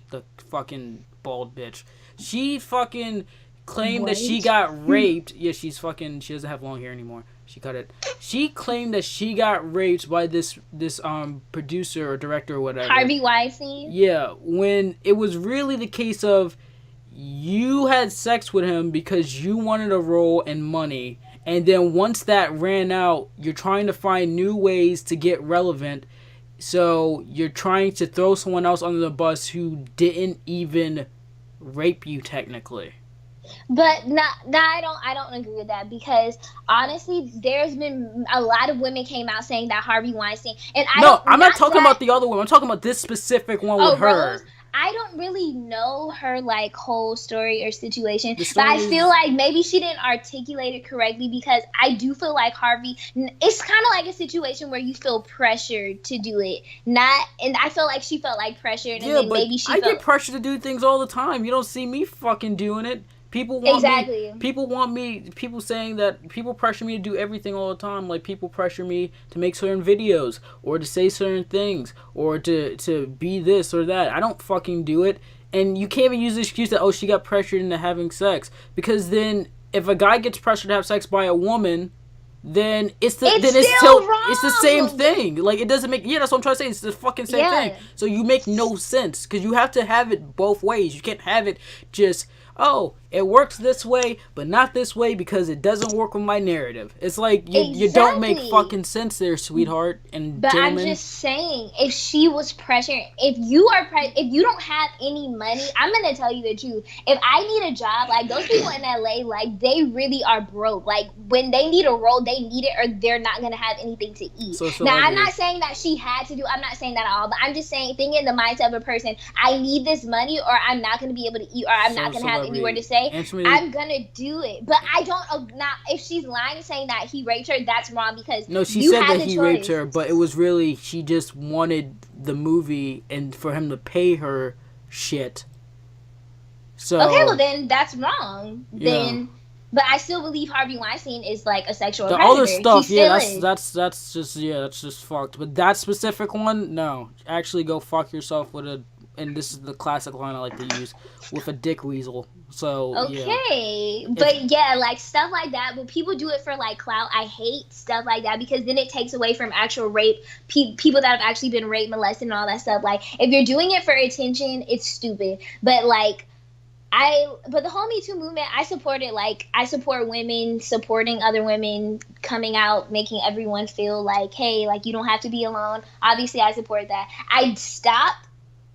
fucking bald bitch. She fucking claimed that she got raped. Yeah, she doesn't have long hair anymore. She cut it. She claimed that she got raped by this producer or director or whatever. Harvey Weinstein? Yeah, when it was really the case of you had sex with him because you wanted a role and money, and then once that ran out, you're trying to find new ways to get relevant. So you're trying to throw someone else under the bus who didn't even rape you technically. But I don't agree with that because honestly, there's been a lot of women came out saying that Harvey Weinstein and I'm not talking about the other women. I'm talking about this specific one with her. Rose? I don't really know her like whole story or situation, but I feel like maybe she didn't articulate it correctly because I do feel like Harvey. It's kind of like a situation where you feel pressured to do it, and I feel like she felt like pressured, and then maybe she get pressured to do things all the time. You don't see me fucking doing it. People want me. People saying that people pressure me to do everything all the time. Like people pressure me to make certain videos or to say certain things or to be this or that. I don't fucking do it. And you can't even use the excuse that she got pressured into having sex, because then if a guy gets pressured to have sex by a woman, then it's the same thing. Like it doesn't make that's what I'm trying to say. It's the fucking same thing. So you make no sense because you have to have it both ways. You can't have it just it works this way, but not this way because it doesn't work with my narrative. It's like you don't make fucking sense there, sweetheart and gentleman. But I'm just saying, if she was pressured, if you don't have any money, I'm gonna tell you the truth. If I need a job, like those people in LA, like they really are broke. Like when they need a role, they need it, or they're not gonna have anything to eat. So now I'm not saying that she had to do. I'm not saying that at all. But I'm just saying, thinking in the mindset of a person, I need this money, or I'm not gonna be able to eat, or I'm not gonna have anywhere to stay. I'm gonna do it, but I don't. Not if she's lying saying that he raped her, that's wrong because she said that he raped her, but it was really she just wanted the movie and for him to pay her shit. So okay, well then that's wrong. Then, but I still believe Harvey Weinstein is like a sexual predator. The other stuff, that's just fucked. But that specific one, no, actually go fuck yourself with a. And this is the classic line I like to use, with a dick weasel. So okay, but like stuff like that. But people do it for like clout. I hate stuff like that because then it takes away from actual rape. People that have actually been raped, molested, and all that stuff. Like if you're doing it for attention, it's stupid. But but the whole Me Too movement, I support it. Like I support women supporting other women, coming out, making everyone feel like, hey, like you don't have to be alone. Obviously, I support that. I stopped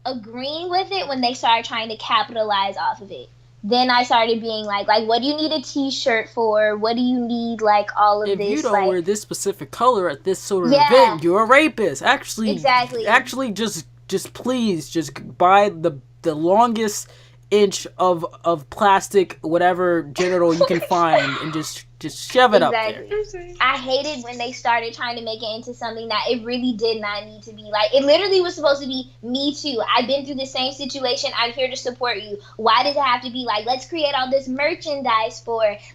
agreeing with it when they started trying to capitalize off of it. Then I started being like what do you need a t-shirt for? What do you need all of this? If you don't wear this specific color at this sort of event, you're a rapist. Actually, just please just buy the longest inch of plastic, whatever genital you can find, and just shove it up there. I hated when they started trying to make it into something that it really did not need to be. Like, it literally was supposed to be me too. I've been through the same situation. I'm here to support you. Why does it have to be let's create all this merchandise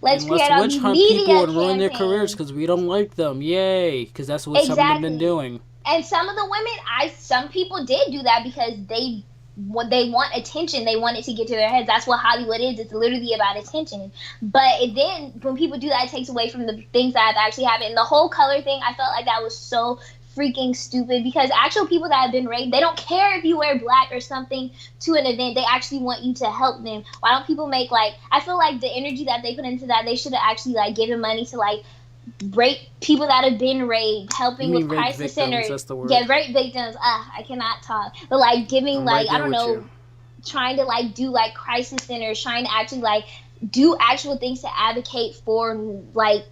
let's create all these media people and ruin their careers because we don't like them. Yay, because that's what some of them have been doing. And some of the women, some people did do that because they want attention. They want it to get to their heads. That's what Hollywood is. It's literally about attention. But then when people do that, it takes away from the things that have actually happened. The whole color thing, I felt like that was so freaking stupid because actual people that have been raped, they don't care if you wear black or something to an event. They actually want you to help them. Why don't people make, like, I feel like the energy that they put into that, they should have actually, like, given money to, like, rape people that have been raped, helping with crisis centers. That's the word. Yeah, rape victims. I cannot talk. But, like, giving, like, right, I don't know, trying to, like, do, like, crisis centers, trying to actually, like, do actual things to advocate for, like,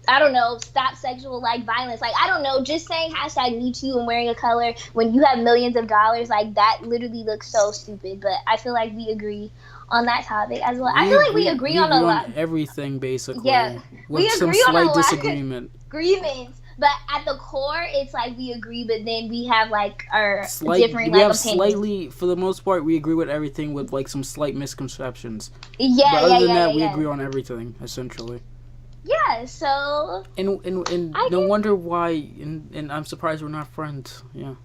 I don't know, stop sexual, like, violence. Like, I don't know, just saying hashtag Me Too and wearing a color when you have millions of dollars, like, that literally looks so stupid. But I feel like we agree on that topic as well. I feel like we agree on a lot. Everything, basically. Yeah, with some slight disagreement. Agreements. But at the core, it's like we agree, but then we have, like, our different, we like, have opinions. Slightly, for the most part, we agree with everything with, like, some slight misconceptions. Yeah, but other than that, we agree on everything, essentially. Yeah, so... And no wonder why, and I'm surprised we're not friends, yeah.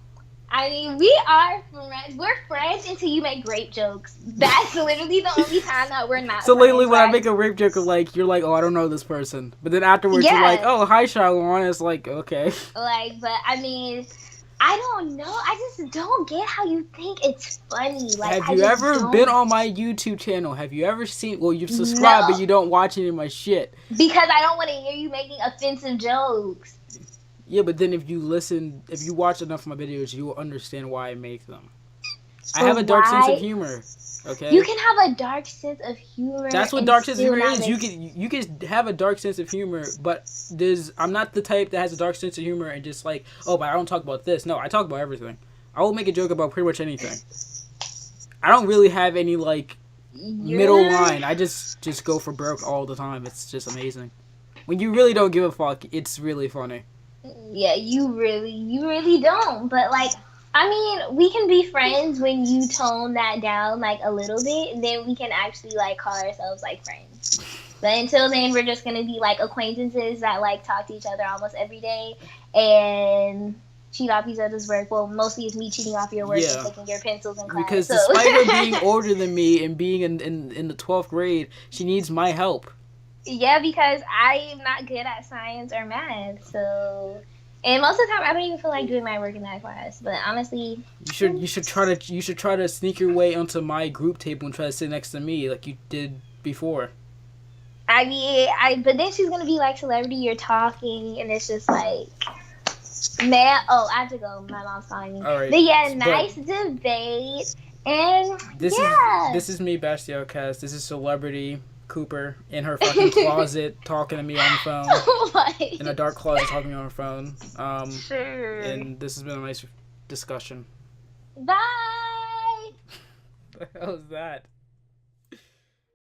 I mean, we are friends. We're friends until you make rape jokes. That's literally the only time that we're not so friends. lately, when I make a rape joke, like, you're like, oh, I don't know this person. But then afterwards, you're like, oh, hi, Charlotte. It's like, okay. Like, but, I mean... I don't know. I just don't get how you think it's funny. Like, have you ever been on my YouTube channel? Have you ever seen... Well, you've subscribed, but you don't watch any of my shit. Because I don't want to hear you making offensive jokes. Yeah, but then if you watch enough of my videos, you will understand why I make them. So I have a dark sense of humor. Okay. You can have a dark sense of humor. That's what dark sense of humor is. You can have a dark sense of humor, but I'm not the type that has a dark sense of humor and just like, oh, but I don't talk about this. No, I talk about everything. I will make a joke about pretty much anything. I don't really have any like middle line. I just go for broke all the time. It's just amazing. When you really don't give a fuck, it's really funny. Yeah, you really don't. But like, I mean, we can be friends when you tone that down, like, a little bit, and then we can actually, like, call ourselves, like, friends. But until then, we're just going to be, like, acquaintances that, like, talk to each other almost every day and cheat off each other's work. Well, mostly it's me cheating off your work and taking your pencils in class. Because despite her being older than me and being in the 12th grade, she needs my help. Yeah, because I'm not good at science or math, so... And most of the time, I don't even feel like doing my work in that class. But honestly, you should try to sneak your way onto my group table and try to sit next to me like you did before. I mean, but then she's gonna be like, celebrity, you're talking, and it's just like, man. Oh, I have to go. My mom's calling me. All right. But yeah, nice debate. And this is me, BashTheOutcast. This is Celebrity Cooper in her fucking closet talking to me on the phone. What? In a dark closet talking to me on her phone. Sure. And this has been a nice discussion. Bye. What the hell is that?